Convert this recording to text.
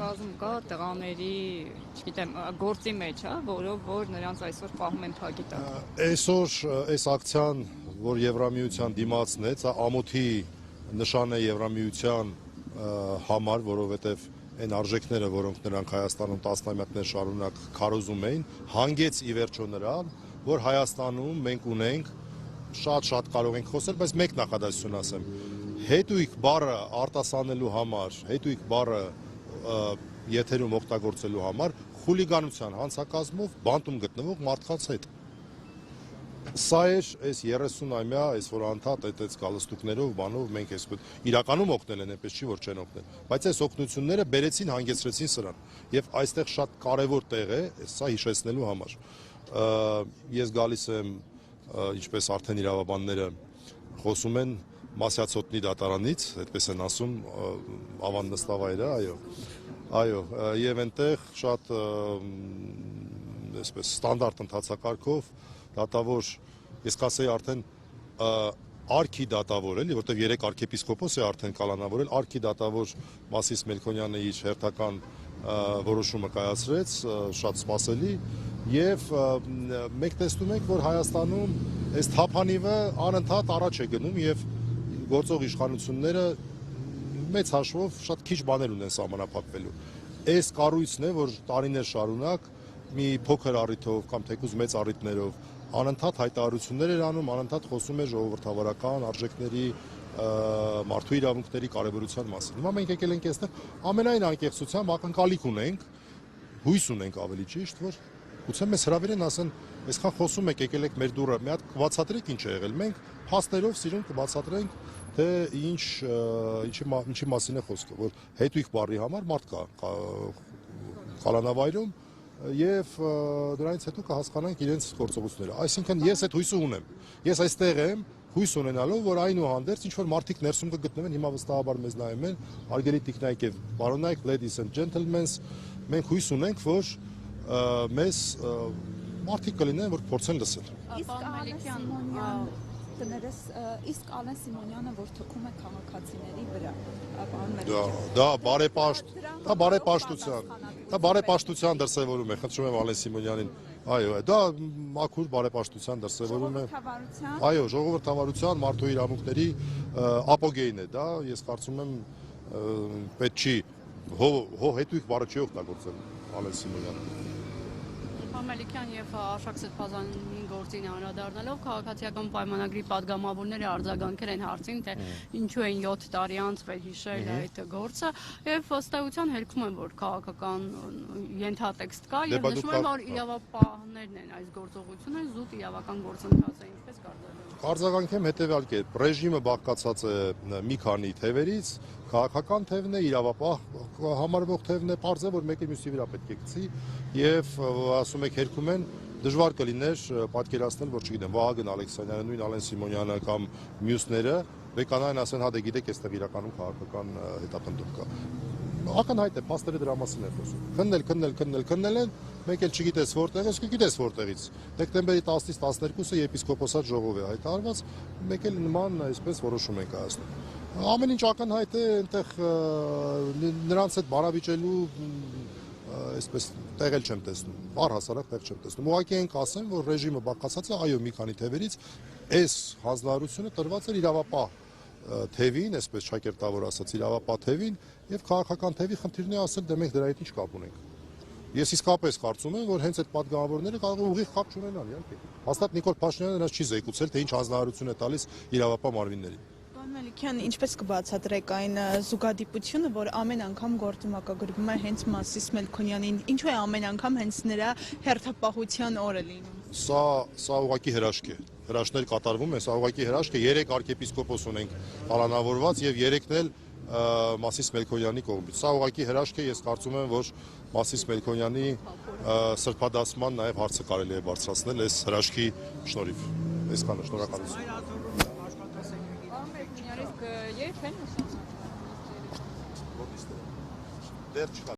կազմ կա տղաների, չգիտեմ, գործի մեջ, որով որ նրանց այսօր պահում են փակի տակ։ Այսօր այս ակցիան, որ Եվրամիության դիմացն է, սա ամոթի նշան է Եվրամիության համար, որովհետև այն արժեքները, որոնք նրանք Հայաստանում տասնամյակներ շարունակ քարոզում էին, հանգեց ի վերջո նրան, որ Հայաստանում մենք ունենք շատ կարող ենք խոսել, բայց մեկ նախադասություն ասեմ։ Հետույք բառը արտասանելու համար, հետույք բառը եթերում օգտագործելու համար խուլիգանության հանցակազմով բանտում գտնվող մարդկանց հետ։ Սա էր այս 30-ամյա, այս որ անդադ այդպես գալստուկներով, բանով մենք այս իրականում օգնել են, այնպես չի որ չեն օգնել, բայց այս օգնությունները բերեցին, հանգեցրեցին սրան։ Եվ այստեղ շատ կարևոր տեղ է սա հիշեցնելու համար։ Ես գալիս եմ, ինչպես արդեն իրավաբանները խոսում են, Մասյացոտնի դատարանից, այդպես են ասում, Ավան նստավայրը, այո, եւ այնտեղ շատ այսպես ստանդարտ ընթացակարգով դատավոր, ես կասեի արդեն արքի դատավոր էլի, որտեղ 3 arczepiskopos է արդեն կալանավորել, արքի դատավոր Մասիս Մելքոնյանը իր հերթական որոշումը կայացրեց, շատ սպասելի, եւ մենք տեսնում ենք, որ Հայաստանում այս թափանիվը անընդհատ առաջ է գնում եւ գործող իշխանությունները մեծ հաշվով շատ քիչ բաներ ունեն սահմանափակվելու։ Այս կառույցն է, որ տարիներ շարունակ մի փոքր առիթով կամ թեկուզ մեծ առիթներով անընդհատ հայտարարություններ էր անում, անընդհատ խոսում էր ժողովրդավարական արժեքների, մարդու իրավունքների կարևորության մասին։ Հիմա մենք եկել ենք այստեղ ամենայն անկեղծությամբ ակնկալիք ունենք, հույս ունենք ավելի ճիշտ, որ գուցե մեզ հրավիրեն, ասեն, այսքան խոսում եք, եկել եք մեր դուռը, մի հատ կբացատրեք ինչ է եղել։ Մենք փաստերով սիրուն կբացատրենք, թե ինչի մասին է խոսքը, որ հետույք բառի համար մարդ կա կալանավայրում եւ դրանից հետո կհասկանանք իրենց գործողությունները։ Այսինքն ես այդ հույսը ունեմ։ Ես այստեղ եմ հույս ունենալով, որ այնուհանդերձ ինչ որ մարդիկ ներսում կգտնվեն, հիմա վստահաբար մեզ նայում են, արգելի տիկնայք եւ բարոնայք, ladies and gentlemen, մենք հույս ունենք, որ մեզ մարդիկ կլինեն, որ փորձեն լսել։ Իսկ Ալեն Սիմոնյանը, որ թքում է քաղաքացիների վրա, դա բարեպաշտության դրսևորում է, խնդրում եմ Ալեն Սիմոնյանին, այո, դա մաքուր բարեպաշտության դրսևորում է, այո, ժողովրդավարության, մարդու իրավունքների ապոգեյն է դա, ես կարծում եմ պետք չի, հետույք բառը չի օգտագործել Ալեն Սիմոնյանը։ Մելիքյան եւ Արշակ Սրբազանի գործին անդրադառնալով քաղաքացիական պայմանագրի падգամավորները արձագանքել են հարցին, թե ինչու են 7 տարի անց վերհիշել այդ գործը եւ ըստ էության հերքում են, որ քաղաքական ենթատեքստ կա եւ նշում են, որ իրավապահներն են այս գործողությունը զուտ իրավական գործընթաց է, ինչպես կարգավորվում։ Արձագանքեմ հետեւյալ կերպ, ռեժիմը բաղկացած է մի քանի թևերից, քաղաքական թևն է, իրավապահ համարվող թևն է, պարզ է, որ մեկը մյուսի վրա պետք է գցի եւ ասում եք հերքում են դժվար կլիներ պատկերացնել, որ չգիտեմ, Վահագն Ալեքսանյանը, նույն Ալեն Սիմոնյանը կամ մյուսները վեկանային ասեն, հա դե գիտեք, այստեղ իրականում քաղաքական հետապնդում կա։ Ակնհայտ է, փաստերը դրա մասին են խոսում։ Քննել են, մեկ էլ չգիտես որտեղից, գիտես որտեղից։ Դեկտեմբերի 10-ից 12-ը եպիսկոպոսատ ժողով է հայտարարված, մեկ էլ նման այսպես որոշում են կայացնում։ Ամեն ինչ ակնհայտ է, այնտեղ նրանց հետ բանավիճելու այսպես տեղ էլ չեմ տեսնում, առհասարակ տեղ չեմ տեսնում։ Ուղղակի ենք ասեմ, որ ռեժիմը բաղկացած է, այո, մի քանի թևերից, այս հանձնարարությունը տրված էր իրավապահ թևին, այսպես ճակերտավոր ասած, իրավապահ թևին եւ քաղաքական թևի խնդիրն է ասել, դե մենք դրա հետ ինչ կապ ունենք։ Ես իսկապես կարծում եմ, որ հենց այդ падգամավորները կարող են ուղիղ կապ չունենալ, իհարկե։ Հաստատ Նիկոլ Փաշինյանը նրանց չի զեկուցել, թե ինչ հանձնարարություն է տալիս իրավապահ մարմիններին։ Մելիքյան, ինչպես կբացատրեք այն զուգադիպությունը, որ ամեն անգամ գործմակագրվում է հենց Մասիս Մելքոնյանին, ինչու է ամեն անգամ հենց նրա հերթապահության օրը լինում։ Սա ուղղակի հրաշք է։ Հրաշքներ կատարվում են, սա ուղղակի հրաշք է, 3 arczepiskopos ունենք պալանավորված եւ 3-ն էլ Մասիս Մելքոնյանի կողմից։ Սա ուղղակի հրաշք է, ես կարծում եմ, որ Մասիս Մելքոնյանի սրբադասման նաեւ հարցը կարելի է բարձրացնել այս հրաշքի շնորհիվ։ Այսքանը, շնորհակալություն։ Երբ են նշանակել։ Դեռ չկա